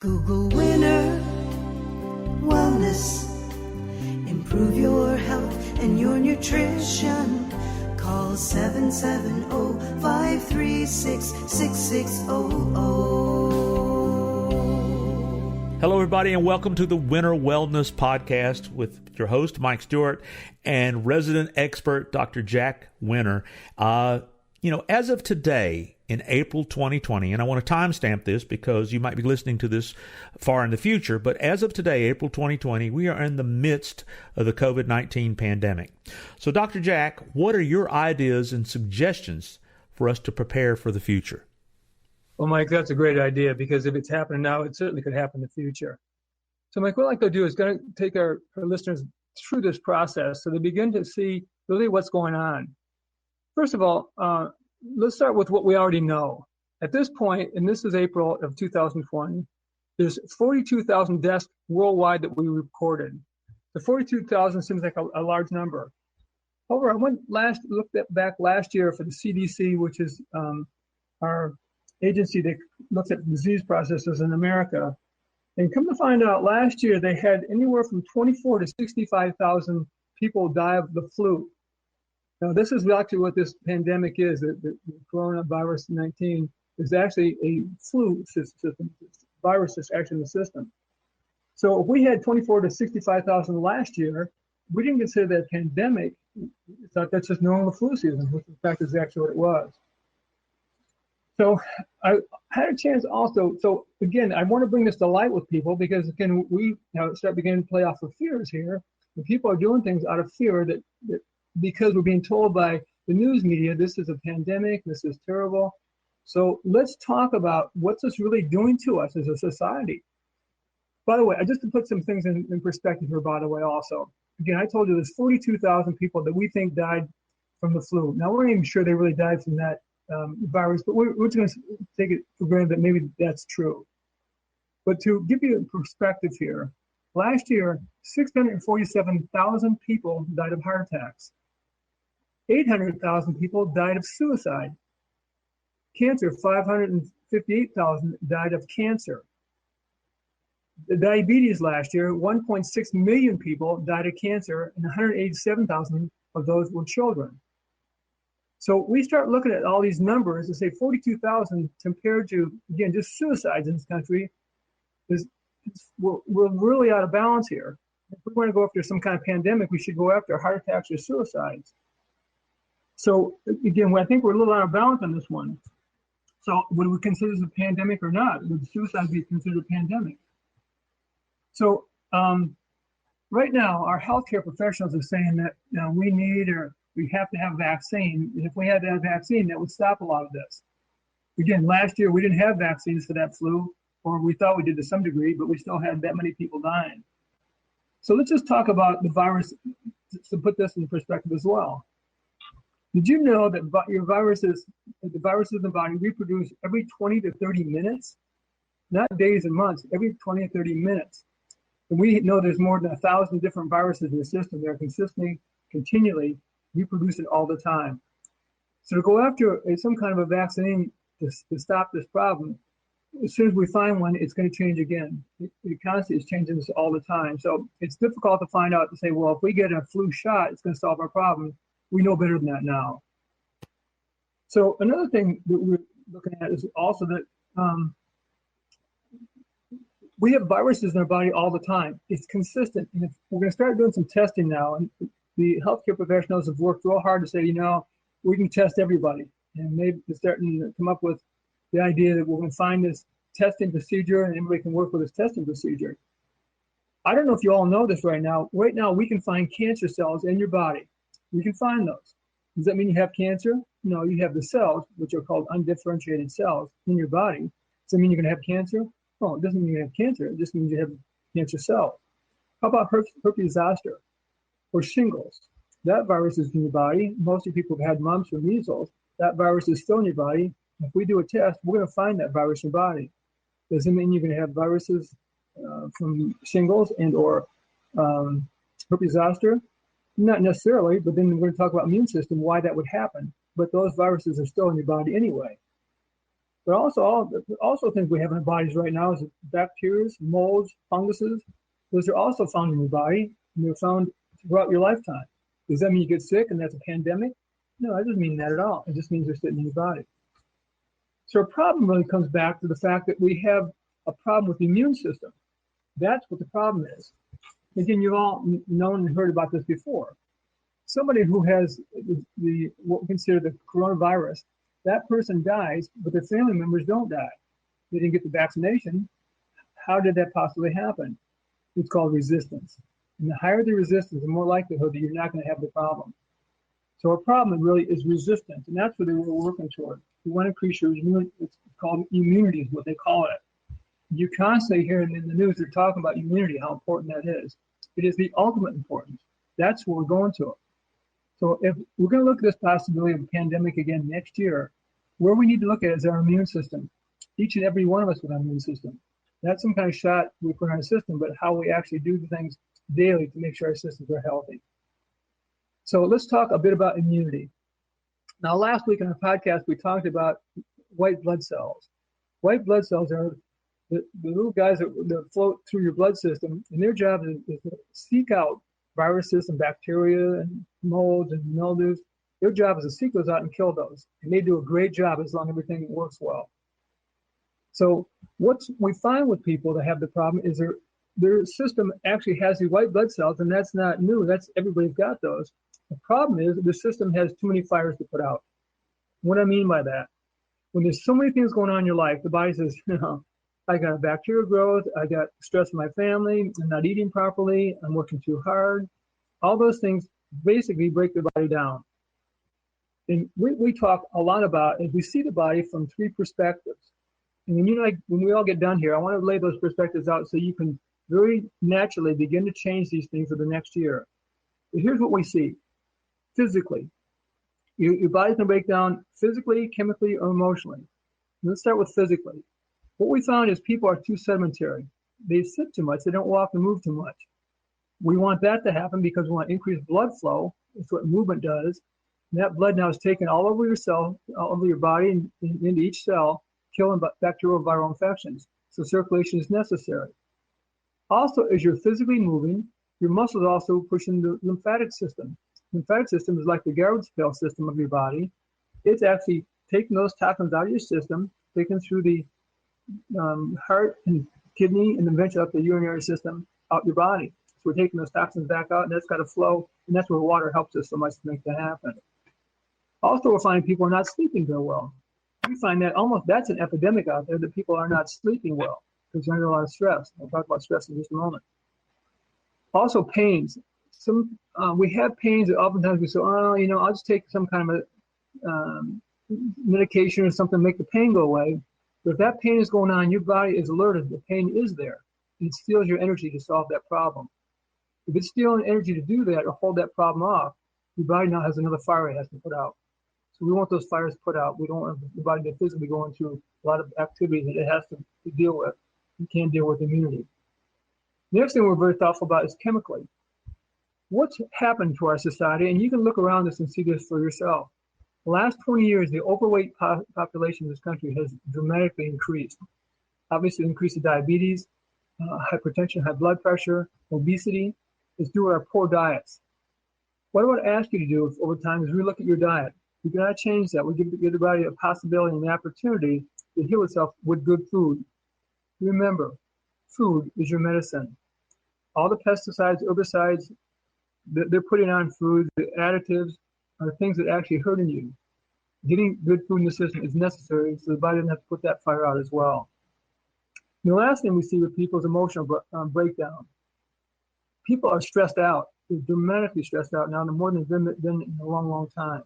Google winner, wellness, improve your health and your nutrition. Call 770-536-6600. Hello, everybody, and welcome to the Winter Wellness Podcast with your host, Mike Stewart, and resident expert, Dr. Jack Winter. As of today, in April 2020, and I want to timestamp this because you might be listening to this far in the future, but as of today, April 2020, we are in the midst of the COVID-19 pandemic. So, Dr. Jack, what are your ideas and suggestions for us to prepare for the future? Well, Mike, that's a great idea because if it's happening now, it certainly could happen in the future. So, Mike, what I'd like to do is going to take our listeners through this process so they begin to see really what's going on. First of all, let's start with what we already know. At this point, and this is April of 2020, there's 42,000 deaths worldwide that we recorded. The 42,000 seems like a large number. However, I looked back last year for the CDC, which is our agency that looks at disease processes in America. And come to find out, last year they had anywhere from 24 to 65,000 people die of the flu. Now, this is actually what this pandemic is. The coronavirus 19 is actually a flu system. Virus is actually in the system. So if we had 24 to 65,000 last year, we didn't consider that pandemic. It's not, that's just normal flu season, which in fact is actually what it was. So I had a chance also. So again, I want to bring this to light with people because again, we start beginning to play off of fears here. And people are doing things out of fear that because we're being told by the news media, this is a pandemic, this is terrible. So let's talk about what's this really doing to us as a society. By the way, just to put some things in perspective here, by the way, also. Again, I told you there's 42,000 people that we think died from the flu. Now, we're not even sure they really died from that virus, but we're just going to take it for granted that maybe that's true. But to give you a perspective here, last year, 647,000 people died of heart attacks. 800,000 people died of suicide. Cancer, 558,000 died of cancer. The diabetes last year, 1.6 million people died of cancer, and 187,000 of those were children. So we start looking at all these numbers and say 42,000 compared to, again, just suicides in this country, we're really out of balance here. If we want to go after some kind of pandemic, we should go after heart attacks or suicides. So again, I think we're a little out of balance on this one. So would we consider this a pandemic or not? Would suicide be considered a pandemic? So right now, our healthcare professionals are saying that we need or we have to have a vaccine. And if we had that vaccine, that would stop a lot of this. Again, last year, we didn't have vaccines for that flu, or we thought we did to some degree, but we still had that many people dying. So let's just talk about the virus to put this in perspective as well. Did you know that the viruses in the body reproduce every 20 to 30 minutes? Not days and months, every 20 to 30 minutes. And we know there's more than 1,000 different viruses in the system that are continually reproducing all the time. So to go after some kind of a vaccine to stop this problem, as soon as we find one, it's going to change again. It constantly is changing this all the time. So it's difficult to find out to say, well, if we get a flu shot, it's going to solve our problem. We know better than that now. So another thing that we're looking at is also that we have viruses in our body all the time. It's consistent. And if we're going to start doing some testing now, and the healthcare professionals have worked real hard to say, we can test everybody. And maybe they're starting to come up with the idea that we're going to find this testing procedure and everybody can work with this testing procedure. I don't know if you all know this right now. Right now, we can find cancer cells in your body. We can find those. Does that mean you have cancer? No, you have the cells, which are called undifferentiated cells in your body. Does that mean you're going to have cancer? No, it doesn't mean you have cancer. It just means you have cancer cells. How about herpes zoster or shingles? That virus is in your body. Most of people have had mumps or measles. That virus is still in your body. If we do a test, we're going to find that virus in your body. Does it mean you're going to have viruses from shingles and or herpes zoster? Not necessarily, but then we're going to talk about immune system, why that would happen. But those viruses are still in your body anyway. But also things we have in our bodies right now is bacteria, molds, funguses. Those are also found in your body, and they're found throughout your lifetime. Does that mean you get sick and that's a pandemic? No, that doesn't mean that at all. It just means they're sitting in your body. So our problem really comes back to the fact that we have a problem with the immune system. That's what the problem is. Again, you've all known and heard about this before. Somebody who has what we consider the coronavirus, that person dies, but their family members don't die. They didn't get the vaccination. How did that possibly happen? It's called resistance. And the higher the resistance, the more likelihood that you're not going to have the problem. So our problem really is resistance, and that's what we're working toward. We want to increase your immunity. It's called immunity, is what they call it. You constantly hear in the news, they're talking about immunity, how important that is. It is the ultimate importance. That's what we're going to. So if we're going to look at this possibility of a pandemic again next year, where we need to look at is our immune system. Each and every one of us with our immune system. Not some kind of shot we put on our system, but how we actually do the things daily to make sure our systems are healthy. So let's talk a bit about immunity. Now, last week on our podcast, we talked about white blood cells. White blood cells are the little guys that float through your blood system, and their job is to seek out viruses and bacteria and molds and mildews. Their job is to seek those out and kill those. And they do a great job as long as everything works well. So what we find with people that have the problem is their system actually has these white blood cells, and that's not new. Everybody's got those. The problem is the system has too many fires to put out. What I mean by that, when there's so many things going on in your life, the body says, I got bacterial growth, I got stress in my family, I'm not eating properly, I'm working too hard. All those things basically break the body down. And we talk a lot about, is we see the body from three perspectives. And when we all get done here, I want to lay those perspectives out so you can very naturally begin to change these things for the next year. But here's what we see. Physically, your body's going to break down physically, chemically, or emotionally. Let's start with physically. What we found is people are too sedentary. They sit too much. They don't walk and move too much. We want that to happen because we want increased blood flow. That's what movement does. And that blood now is taken all over your cell, all over your body, and into each cell, killing bacterial viral infections. So circulation is necessary. Also, as you're physically moving, your muscles also pushing the lymphatic system. The lymphatic system is like the garbage pail system of your body. It's actually taking those toxins out of your system, taking through the heart and kidney, and then eventually up the urinary system, out your body. So we're taking those toxins back out, and that's got to flow, and that's where water helps us so much to make that happen. Also, we're finding people are not sleeping very well. We find that that's an epidemic out there, that people are not sleeping well because they're under a lot of stress. We'll talk about stress in just a moment. Also, pains. We have pains that oftentimes we say, I'll just take some kind of a medication or something to make the pain go away. But if that pain is going on, your body is alerted. The pain is there. It steals your energy to solve that problem. If it's stealing energy to do that or hold that problem off, your body now has another fire it has to put out. So we want those fires put out. We don't want the body to physically go into a lot of activities that it has to deal with. You can't deal with immunity. The next thing we're very thoughtful about is chemically. What's happened to our society? And you can look around us and see this for yourself. The last 20 years, the overweight population in this country has dramatically increased. Obviously, the increase of diabetes, hypertension, high blood pressure, obesity is due to our poor diets. What I want to ask you to do over time is relook at your diet. You cannot change that. We give the body a possibility and an opportunity to heal itself with good food. Remember, food is your medicine. All the pesticides, herbicides that they're putting on food, the additives, are things that are actually hurting you. Getting good food in the system is necessary so the body doesn't have to put that fire out as well. And the last thing we see with people is emotional breakdown. People are stressed out. They're dramatically stressed out now, more than they've been in a long, long time.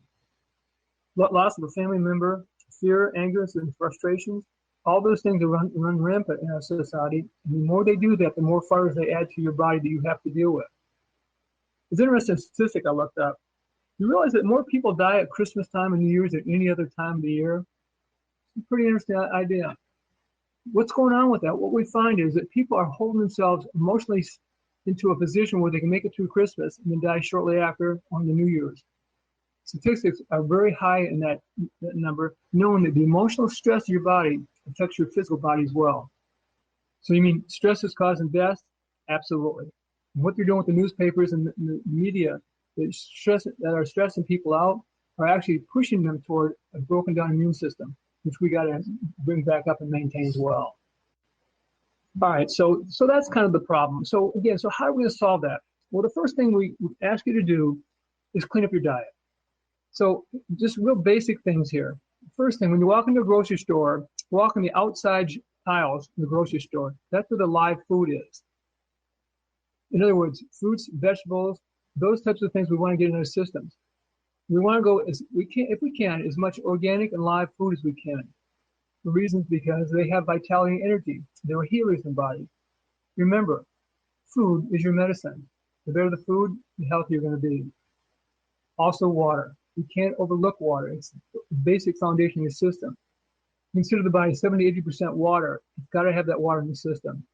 Loss of a family member, fear, anger, and frustrations, all those things run rampant in our society. And the more they do that, the more fires they add to your body that you have to deal with. It's an interesting statistic I looked up. You realize that more people die at Christmas time and New Year's than any other time of the year? It's a pretty interesting idea. What's going on with that? What we find is that people are holding themselves emotionally into a position where they can make it through Christmas and then die shortly after on the New Year's. Statistics are very high in that number, knowing that the emotional stress of your body affects your physical body as well. So you mean stress is causing death? Absolutely. And what they're doing with the newspapers and the media that are stressing people out are actually pushing them toward a broken down immune system, which we got to bring back up and maintain as well. All right, so that's kind of the problem. So again, so how are we going to solve that? Well, the first thing we ask you to do is clean up your diet. So just real basic things here. First thing, when you walk into a grocery store, walk on the outside aisles in the grocery store. That's where the live food is. In other words, fruits, vegetables, those types of things we want to get in our systems. We want to go if we can, as much organic and live food as we can. The reasons because they have vitality and energy. They're healers in the body. Remember, food is your medicine. The better the food, the healthier you're going to be. Also, water. You can't overlook water. It's the basic foundation of your system. Consider the body 70-80% water. You've got to have that water in the system.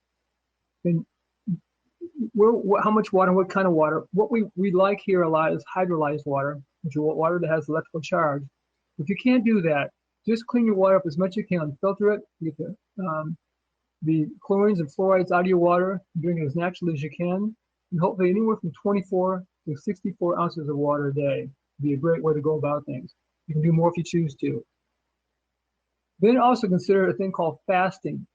And how much water, what kind of water? What we like here a lot is hydrolyzed water, which is water that has electrical charge. If you can't do that, just clean your water up as much as you can. Filter it, get the chlorines and fluorides out of your water, drink it as naturally as you can, and hopefully anywhere from 24 to 64 ounces of water a day would be a great way to go about things. You can do more if you choose to. Then also consider a thing called fasting.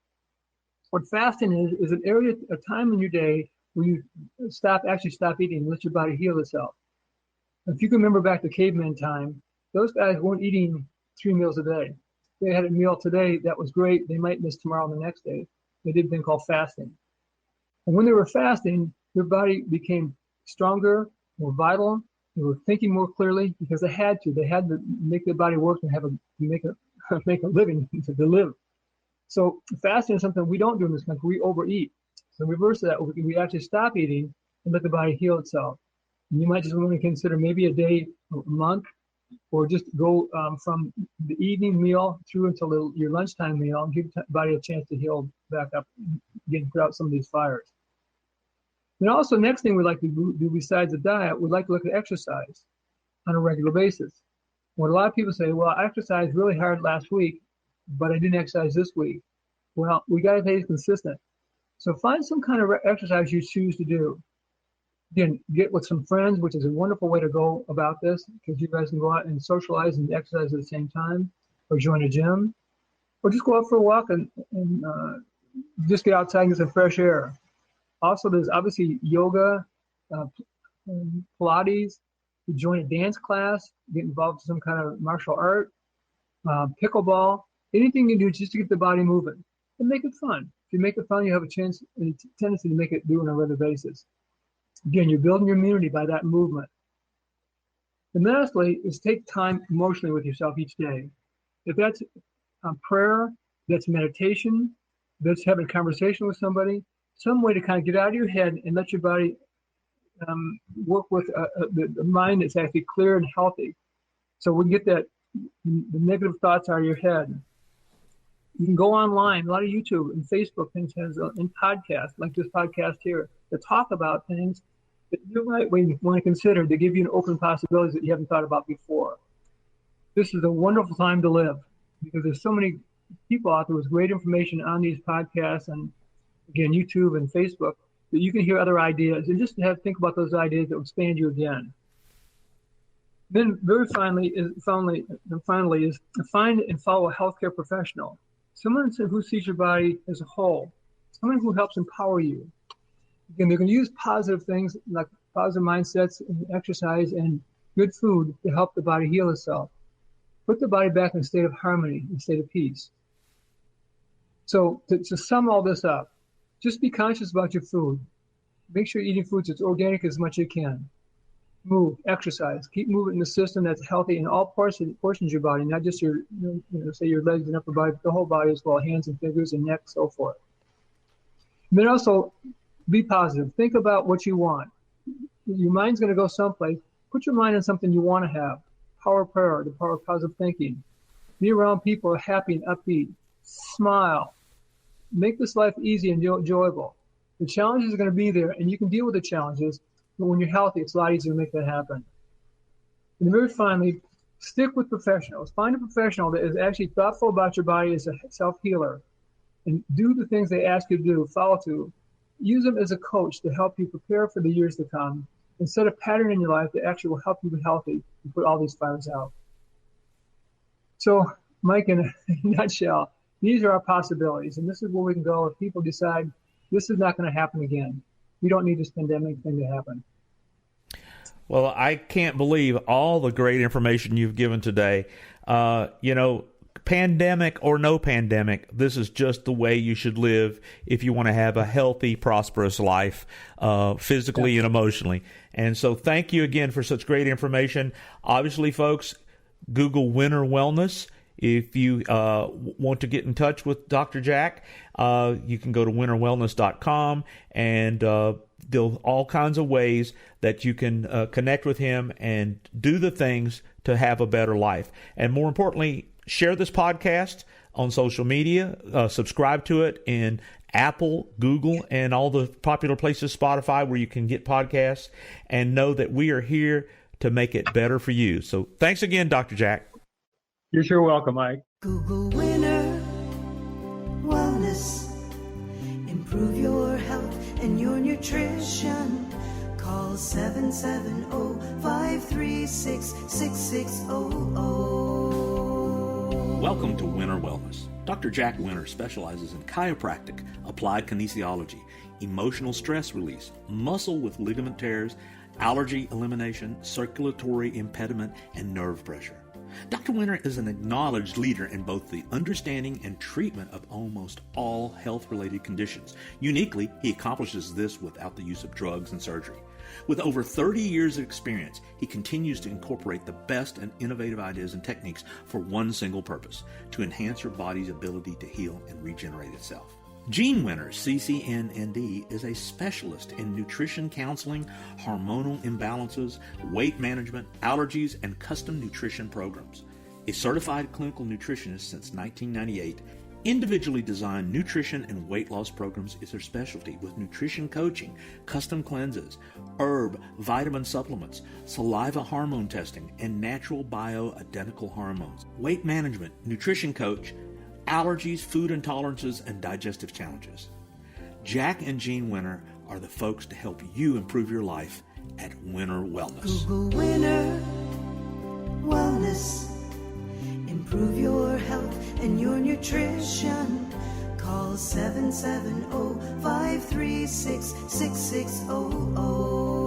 What fasting is an area, a time in your day where you stop eating and let your body heal itself. If you can remember back to caveman time, those guys weren't eating 3 meals a day. They had a meal today that was great. They might miss tomorrow and the next day. They did a thing called fasting. And when they were fasting, their body became stronger, more vital. They were thinking more clearly because they had to. They had to make their body work and make a living to live. So fasting is something we don't do in this country. We overeat. So reverse that. We actually stop eating and let the body heal itself. And you might just want to consider maybe a day, a month, or just go from the evening meal through until your lunchtime meal and give the body a chance to heal back up, again, put out some of these fires. And also, next thing we'd like to do besides the diet, we'd like to look at exercise on a regular basis. What a lot of people say, well, I exercised really hard last week, but I didn't exercise this week. Well, we got to stay consistent. So find some kind of exercise you choose to do. Again, get with some friends, which is a wonderful way to go about this, because you guys can go out and socialize and exercise at the same time, or join a gym, or just go out for a walk and just get outside and get some fresh air. Also, there's obviously yoga, Pilates. You join a dance class, get involved in some kind of martial art, pickleball, anything you do just to get the body moving and make it fun. If you make it fun, you have a tendency to make it do on a regular basis. Again, you're building your immunity by that movement. And lastly is take time emotionally with yourself each day. If that's prayer, that's meditation, that's having a conversation with somebody, some way to kind of get out of your head and let your body work with the mind that's actually clear and healthy. So we get the negative thoughts out of your head. You can go online, a lot of YouTube and Facebook things and podcasts, like this podcast here, that talk about things that you might want to consider to give you an open possibilities that you haven't thought about before. This is a wonderful time to live because there's so many people out there with great information on these podcasts and, again, YouTube and Facebook, that you can hear other ideas and just think about those ideas that will expand you again. Then very finally is find and follow a healthcare professional. Someone who sees your body as a whole, someone who helps empower you. Again, they're going to use positive things like positive mindsets and exercise and good food to help the body heal itself. Put the body back in a state of harmony, in a state of peace. So to sum all this up, just be conscious about your food. Make sure you're eating foods that's organic as much as you can. Move, exercise, keep moving in the system that's healthy in all portions of your body, not just your, say your legs and upper body, but the whole body as well, hands and fingers and neck, so forth. And then also be positive. Think about what you want. Your mind's going to go someplace. Put your mind on something you want to have. Power of prayer, the power of positive thinking. Be around people who are happy and upbeat. Smile. Make this life easy and enjoyable. The challenges are going to be there, and you can deal with the challenges, but when you're healthy, it's a lot easier to make that happen. And very finally, stick with professionals. Find a professional that is actually thoughtful about your body as a self-healer, and do the things they ask you to do, follow through. Use them as a coach to help you prepare for the years to come, and set a pattern in your life that actually will help you be healthy and put all these fires out. So, Mike, in a nutshell, these are our possibilities, and this is where we can go if people decide this is not going to happen again. We don't need this pandemic thing to happen. Well, I can't believe all the great information you've given today. Pandemic or no pandemic, this is just the way you should live if you want to have a healthy, prosperous life, physically and emotionally. And so thank you again for such great information. Obviously, folks, Google Winter Wellness. If you want to get in touch with Dr. Jack, you can go to winterwellness.com, and there's all kinds of ways that you can connect with him and do the things to have a better life. And more importantly, share this podcast on social media, subscribe to it in Apple, Google, and all the popular places, Spotify, where you can get podcasts, and know that we are here to make it better for you. So thanks again, Dr. Jack. You're sure welcome, Mike. Google Winter Wellness. Improve your health and your nutrition. Call 770-536-6600. Welcome to Winter Wellness. Dr. Jack Winter specializes in chiropractic, applied kinesiology, emotional stress release, muscle with ligament tears, allergy elimination, circulatory impediment, and nerve pressure. Dr. Winter is an acknowledged leader in both the understanding and treatment of almost all health-related conditions. Uniquely, he accomplishes this without the use of drugs and surgery. With over 30 years of experience, he continues to incorporate the best and innovative ideas and techniques for one single purpose: to enhance your body's ability to heal and regenerate itself. Gene Winter, CCNND, is a specialist in nutrition counseling, hormonal imbalances, weight management, allergies, and custom nutrition programs. A certified clinical nutritionist since 1998, individually designed nutrition and weight loss programs is their specialty, with nutrition coaching, custom cleanses, herb, vitamin supplements, saliva hormone testing, and natural bioidentical hormones. Weight management, nutrition coach, allergies, food intolerances, and digestive challenges. Jack and Jean Winter are the folks to help you improve your life at Winter Wellness. Google Winter Wellness. Improve your health and your nutrition. Call 770-536-6600.